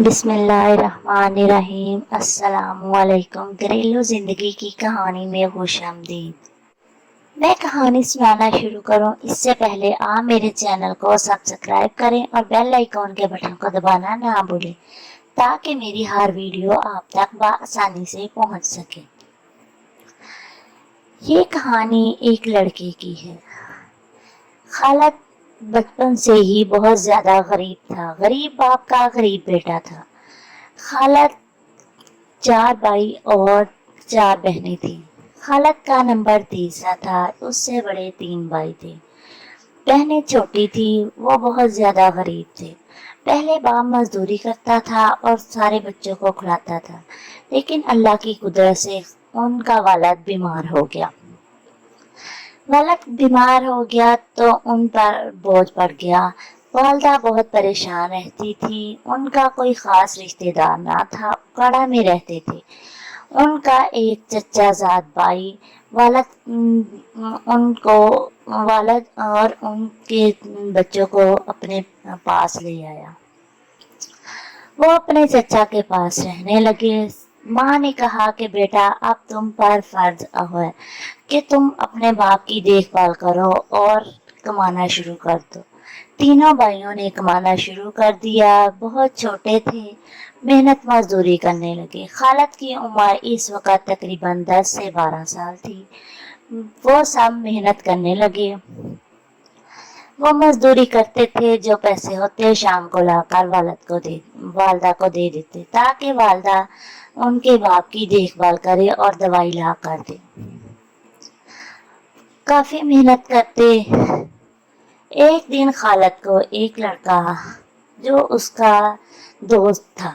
بسم اللہ الرحمن الرحیم۔ السلام علیکم۔ گھریلو زندگی کی کہانی میں خوش آمدید۔ میں کہانی سنانا شروع کروں اس سے پہلے آپ میرے چینل کو سبسکرائب کریں اور بیل آئیکن کے بٹن کو دبانا نہ بھولیں تاکہ میری ہر ویڈیو آپ تک بآسانی سے پہنچ سکے۔ یہ کہانی ایک لڑکے کی ہے۔ خالد بچپن سے ہی بہت زیادہ غریب تھا۔ غریب باپ کا غریب بیٹا تھا۔ خالد 4 بھائی اور 4 بہنیں تھیں۔ خالد کا نمبر تیسرا تھا۔ اس سے بڑے 3 بھائی تھے۔ بہنیں چھوٹی تھی۔ وہ بہت زیادہ غریب تھے۔ پہلے باپ مزدوری کرتا تھا اور سارے بچوں کو کھلاتا تھا، لیکن اللہ کی قدرت سے ان کا والد بیمار ہو گیا۔ والد بیمار ہو گیا تو ان پر بوجھ پڑ گیا۔ والدہ بہت پریشان رہتی تھی۔ ان کا کوئی خاص رشتہ دار نہ تھا۔ کڑا میں رہتے تھے۔ ان کا ایک چچا زاد بھائی والد اور ان کے بچوں کو اپنے پاس لے آیا۔ وہ اپنے چچا کے پاس رہنے لگے۔ ماں نے کہا کہ بیٹا اب تم پر فرض ہے کہ تم اپنے باپ کی دیکھ بھال کرو اور کمانا شروع کر دو۔ تینوں بھائیوں نے کمانا شروع کر دیا۔ بہت چھوٹے تھے، محنت مزدوری کرنے لگے۔ خالد کی عمر اس وقت تقریباً 10 سے 12 سال تھی۔ وہ سب محنت کرنے لگے۔ وہ مزدوری کرتے تھے۔ جو پیسے ہوتے شام کو لا کر والدہ کو دے دیتے تاکہ والدہ ان کے باپ کی دیکھ بھال کرے اور دوائی لا کر دے۔ کافی محنت کرتے۔ ایک دن خالد کو ایک لڑکا جو اس کا دوست تھا،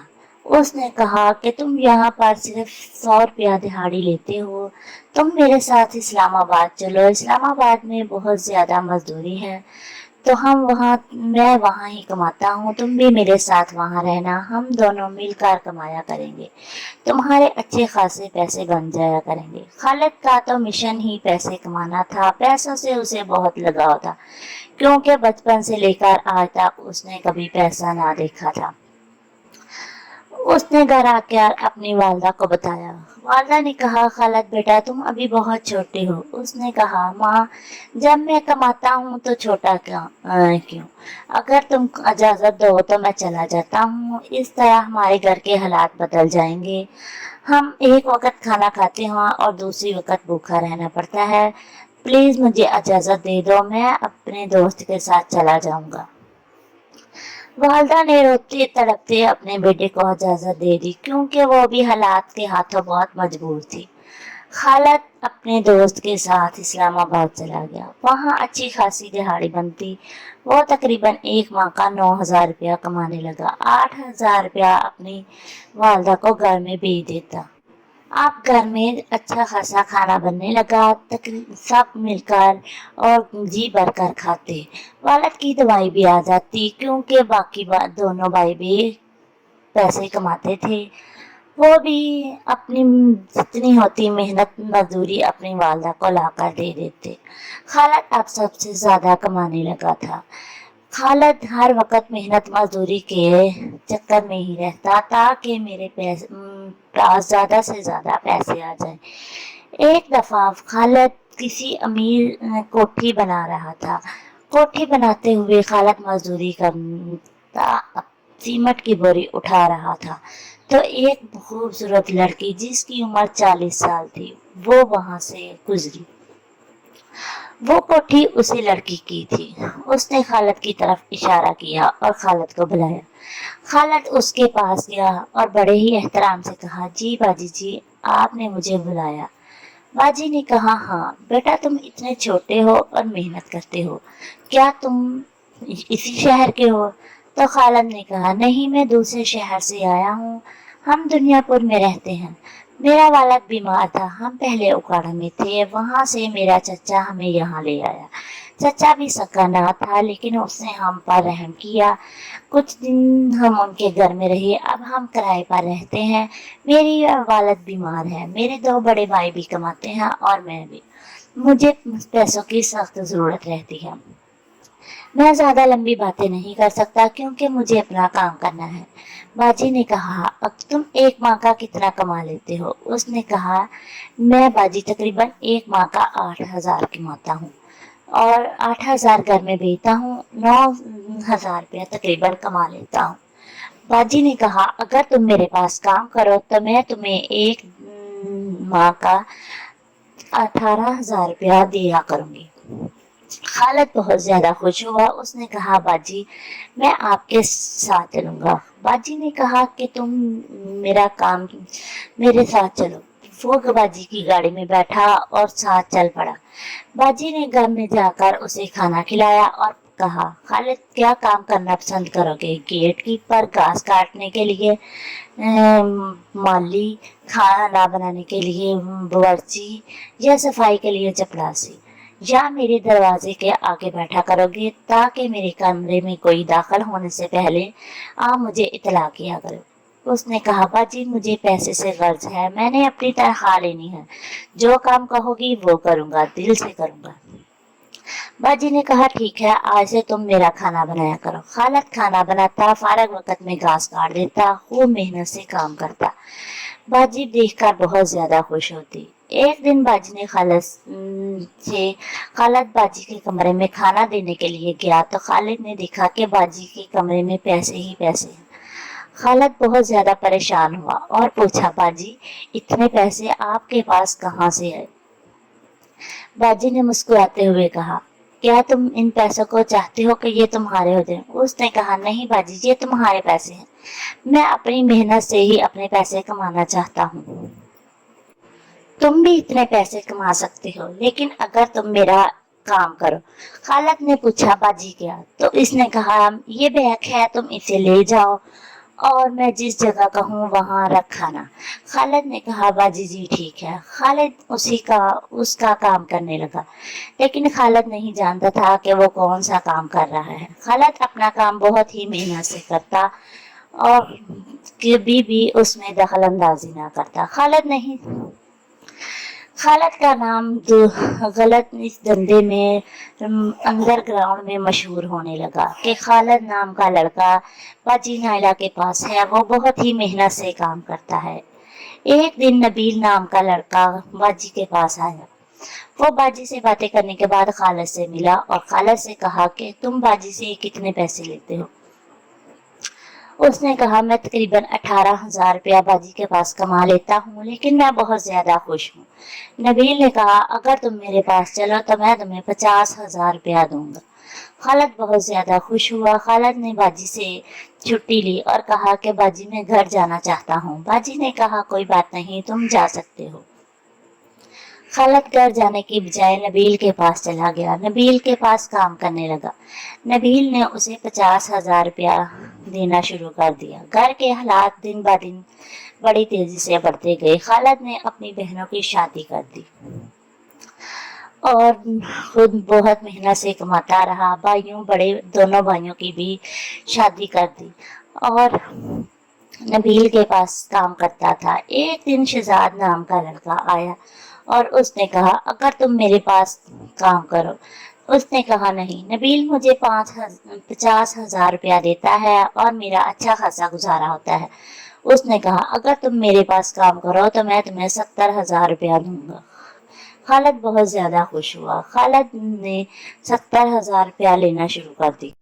اس نے کہا کہ تم یہاں پر صرف 100 روپیہ دہاڑی لیتے ہو، تم میرے ساتھ اسلام آباد چلو۔ اسلام آباد میں بہت زیادہ مزدوری ہے تو میں وہاں ہی کماتا ہوں، تم بھی میرے ساتھ وہاں رہنا، ہم دونوں مل کر کمایا کریں گے، تمہارے اچھے خاصے پیسے بن جایا کریں گے۔ خالد کا تو مشن ہی پیسے کمانا تھا۔ پیسوں سے اسے بہت لگاؤ تھا کیونکہ بچپن سے لے کر آج تک اس نے کبھی پیسہ نہ دیکھا تھا۔ اس نے گھر آ کر اپنی والدہ کو بتایا۔ والدہ نے کہا خالد بیٹا تم ابھی بہت چھوٹے ہو۔ اس نے کہا ماں جب میں کماتا ہوں تو چھوٹا کیوں؟ اگر تم اجازت دو تو میں چلا جاتا ہوں، اس طرح ہمارے گھر کے حالات بدل جائیں گے۔ ہم ایک وقت کھانا کھاتے ہیں اور دوسری وقت بھوکا رہنا پڑتا ہے، پلیز مجھے اجازت دے دو، میں اپنے دوست کے ساتھ چلا جاؤں گا۔ والدہ نے روتے تڑپتے اپنے بیٹے کو اجازت دے دی کیونکہ وہ بھی حالات کے ہاتھوں بہت مجبور تھی۔ خالد اپنے دوست کے ساتھ اسلام آباد چلا گیا۔ وہاں اچھی خاصی دہاڑی بنتی۔ وہ تقریباً ایک ماہ کا 9,000 روپیہ کمانے لگا۔ 8,000 روپیہ اپنی والدہ کو گھر میں بھیج دیتا۔ اب گھر میں اچھا خاصا کھانا بننے لگا، سب مل کر اور جی بھر کر کھاتے۔ والد کی دوائی بھی آ جاتی کیونکہ باقی دونوں بھائی بھی پیسے کماتے تھے۔ وہ بھی اپنی جتنی ہوتی محنت مزدوری اپنی والدہ کو لا کر دے دیتے۔ خالد اب سب سے زیادہ کمانے لگا تھا۔ خالد ہر وقت محنت مزدوری کے چکر میں ہی رہتا تاکہ میرے پاس زیادہ سے زیادہ پیسے آ جائیں۔ ایک دفعہ خالد کسی امیر کوٹھی بنا رہا تھا۔ کوٹھی بناتے ہوئے خالد مزدوری کرتا سیمنٹ کی بوری اٹھا رہا تھا تو ایک خوبصورت لڑکی جس کی عمر 40 سال تھی وہ وہاں سے گزری۔ وہ کوٹھی اسی لڑکی کی تھی۔ اس نے خالد کی طرف اشارہ کیا اور خالد کو بلایا۔ خالد اس کے پاس گیا اور بڑے ہی احترام سے کہا جی باجی جی آپ نے مجھے بلایا؟ باجی نے کہا ہاں بیٹا تم اتنے چھوٹے ہو اور محنت کرتے ہو، کیا تم اسی شہر کے ہو؟ تو خالد نے کہا نہیں میں دوسرے شہر سے آیا ہوں، ہم دنیا پور میں رہتے ہیں، میرا والد بیمار تھا، ہم پہلے اکاڑا میں تھے، وہاں سے میرا چچا ہمیں یہاں لے آیا۔ چچا بھی سکا نہ تھا لیکن اس نے ہم پر رحم کیا، کچھ دن ہم ان کے گھر میں رہے، اب ہم کرائے پر رہتے ہیں، میری والد بیمار ہے، میرے 2 بڑے بھائی بھی کماتے ہیں اور میں بھی، مجھے پیسوں کی سخت ضرورت رہتی ہے، मैं ज्यादा लंबी बातें नहीं कर सकता क्योंकि मुझे अपना काम करना है। बाजी ने कहा, अब तुम एक माह का कितना कमा लेते हो? उसने कहा, मैं बाजी तकरीबन एक माह का 8,000 कमाता हूँ और 8,000 घर में भेजता हूँ, 9,000 रुपया तकरीबन कमा लेता हूँ। बाजी ने कहा, अगर तुम मेरे पास काम करो तो मैं तुम्हें एक माह का 18,000 रुपया दिया करूंगी। खालिद बहुत ज्यादा खुश हुआ। उसने कहा, बाजी मैं आपके साथ चलूंगा। बाजी ने कहा कि तुम मेरा काम मेरे साथ चलो। वो बाजी की गाड़ी में बैठा और साथ चल पड़ा। बाजी ने घर में जाकर उसे खाना खिलाया और कहा, खालिद क्या काम करना पसंद करोगे? गेट कीपर, घास काटने के लिए माली, खाना बनाने के लिए बावर्ची या सफाई के लिए चपरासी, या मेरे दरवाजे के आगे बैठा करोगे ताकि मेरे कमरे में कोई दाखिल होने से पहले आप मुझे इतला किया करो। उसने कहा, बाजी मुझे पैसे से गर्ज है, मैंने अपनी तनख्वाह लेनी है, जो काम कहोगी वो करूंगा, दिल से करूंगा। बाजी ने कहा, ठीक है, आज से तुम मेरा खाना बनाया करो। खालिद खाना बनाता, फारग वक्त में घास काट देता, खूब मेहनत से काम करता। बाजी देखकर बहुत ज्यादा खुश होती। एक दिन बाजी ने खालिद बाजी के कमरे में खाना देने के लिए गया तो खालिद ने देखा कि बाजी के कमरे में पैसे ही पैसे हैं। खालिद बहुत ज्यादा परेशान हुआ और पूछा, बाजी इतने पैसे आपके पास कहाँ से है? बाजी ने मुस्कुराते हुए कहा, क्या तुम इन पैसों को चाहते हो कि ये तुम्हारे हो जाए? उसने कहा, नहीं बाजी, ये तुम्हारे पैसे हैं, मैं अपनी मेहनत से ही अपने पैसे कमाना चाहता हूँ। तुम भी इतने पैसे कमा सकते हो, लेकिन अगर तुम मेरा काम करो। खालिद ने पूछा, बाजी क्या? तो इसने कहा, ये बैग है, तुम इसे ले जाओ और मैं जिस जगह कहूँ वहां रखाना। खालिद ने कहा, बाजी जी ठीक है। खालिद उसका काम करने लगा, लेकिन खालिद नहीं जानता था कि वो कौन सा काम कर रहा है। खालिद अपना काम बहुत ही मेहनत से करता और कभी भी उसमें दखल अंदाजी ना करता। खालिद का नाम गलत इस धंधे में अंडरग्राउंड में मशहूर होने लगा कि खालिद नाम का लड़का बाजी नायला के पास है, वो बहुत ही मेहनत से काम करता है। एक दिन नबील नाम का लड़का बाजी के पास आया। वो बाजी से बातें करने के बाद खालिद से मिला और खालिद से कहा कि तुम बाजी से कितने पैसे लेते हो? उसने कहा, मैं तकरीबन 18,000 रुपया बाजी के पास कमा लेता हूँ, लेकिन मैं बहुत ज्यादा खुश हूँ। नबील ने कहा, अगर तुम मेरे पास चलो तो मैं तुम्हें 50,000 रुपया दूंगा। खालिद बहुत ज्यादा खुश हुआ। खालिद ने बाजी से छुट्टी ली और कहा कि बाजी मैं घर जाना चाहता हूँ। बाजी ने कहा, कोई बात नहीं, तुम जा सकते हो। खालिद घर जाने की बजाय नबील के पास चला गया। नबील के पास काम करने लगा। नबील ने उसे 50,000 रुपया देना शुरू कर दिया। घर के हालात दिन ब दिन बड़ी तेजी से बढ़ते गए। खालिद ने अपनी बहनों की शादी कर दी और खुद बहुत मेहनत से कमाता रहा। दोनों भाइयों की भी शादी कर दी और नबील के पास काम करता था। एक दिन शहजाद नाम का लड़का आया और उसने कहा, अगर तुम मेरे पास काम करो। उसने कहा, नहीं, नबील मुझे 50,000 रुपया देता है और मेरा अच्छा खासा गुजारा होता है। उसने कहा, अगर तुम मेरे पास काम करो तो मैं तुम्हें 70,000 रुपया दूंगा। खालिद बहुत ज्यादा खुश हुआ। खालिद ने 70,000 रुपया लेना शुरू कर दी।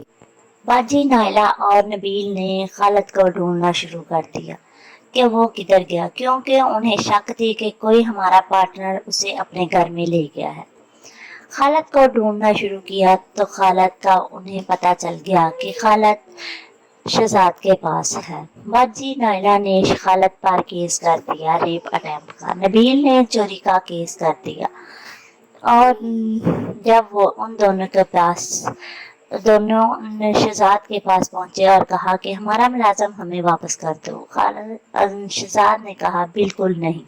बाजी नायला और नबील ने खालिद को ढूंढना शुरू कर दिया कि वो किधर गया, क्योंकि उन्हें शक थी कि कोई हमारा पार्टनर उसे अपने घर में ले गया है। खालिद को ढूंढना शुरू किया तो खालिद का उन्हें पता चल गया कि खालिद शहजाद के पास है। बाजी नायला ने खालिद पर केस कर दिया, रेप अटेम्प्ट का। नबील ने चोरी का केस कर दिया और जब वो उन दोनों ने शहजाद के पास पहुंचे और कहा कि हमारा मुलाजम हमें वापस कर दो। शहजाद ने कहा, बिल्कुल नहीं।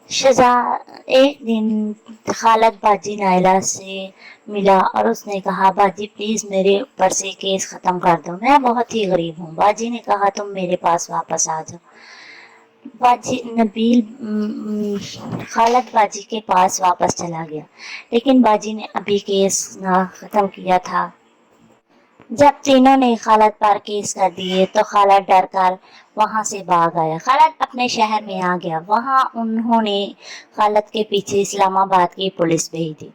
शहजाद एक दिन खालिद बाजी नायला से मिला और उसने कहा, बाजी प्लीज मेरे ऊपर से केस खत्म कर दो, मैं बहुत ही गरीब हूँ। बाजी ने कहा, तुम मेरे पास वापस आ जाओ। खालिद बाजी के पास वापस चला गया, लेकिन बाजी ने अभी केस ना खत्म किया था जब तीनों ने खालिद पर केस कर दिए तो खालिद डर कर वहां से भाग आया। खालिद अपने शहर में आ गया। वहां उन्होंने खालिद के पीछे इस्लामाबाद की पुलिस भेज दी।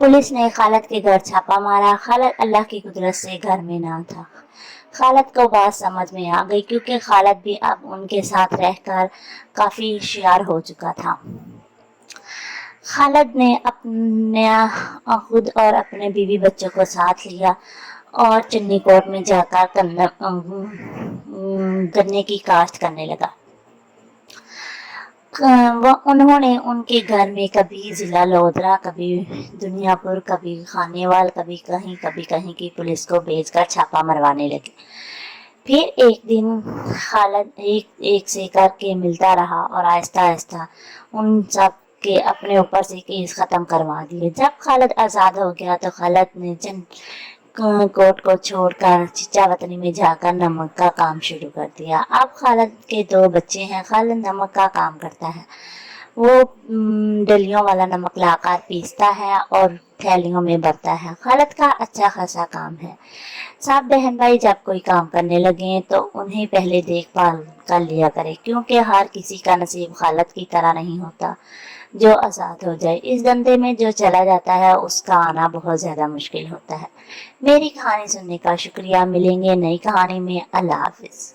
पुलिस ने खालिद के घर छापा मारा। खालिद अल्लाह की कुदरत से घर में ना था। खालिद को बात समझ में आ गई क्योंकि खालिद भी अब उनके साथ रहकर काफी होशियार हो चुका था। खालिद ने अपना खुद और अपने बीवी बच्चों को साथ लिया और चन्नी कोट में जाकर गन्ने की काश्त करने लगा। उन्होंने उनके घर में कभी जिला लोधरा, कभी दुनियापुर, कभी खानेवाल, कभी कहीं की पुलिस को भेजकर छापा मरवाने लगे। फिर एक दिन खालिद एक से करके मिलता रहा और आहिस्ता आहिस्ता उन सब के अपने ऊपर से केस खत्म करवा दिए। जब खालिद आजाद हो गया तो खालिद ने कोट को छोड़कर चिचा वतनी में जाकर नमक का काम शुरू कर दिया। अब खालिद के 2 बच्चे हैं। खालिद नमक का काम करता है। वो डलियों वाला नमक लाकर पीसता है और थैलियों में भरता है। खालिद का अच्छा खासा काम है। सब बहन भाई जब कोई काम करने लगे तो उन्हें पहले देखभाल कर लिया करे, क्योंकि हर किसी का नसीब खालिद की तरह नहीं होता जो आजाद हो जाए। इस धंधे में जो चला जाता है उसका आना बहुत ज्यादा मुश्किल होता है। मेरी कहानी सुनने का शुक्रिया। मिलेंगे नई कहानी में। अल्लाह हाफिज।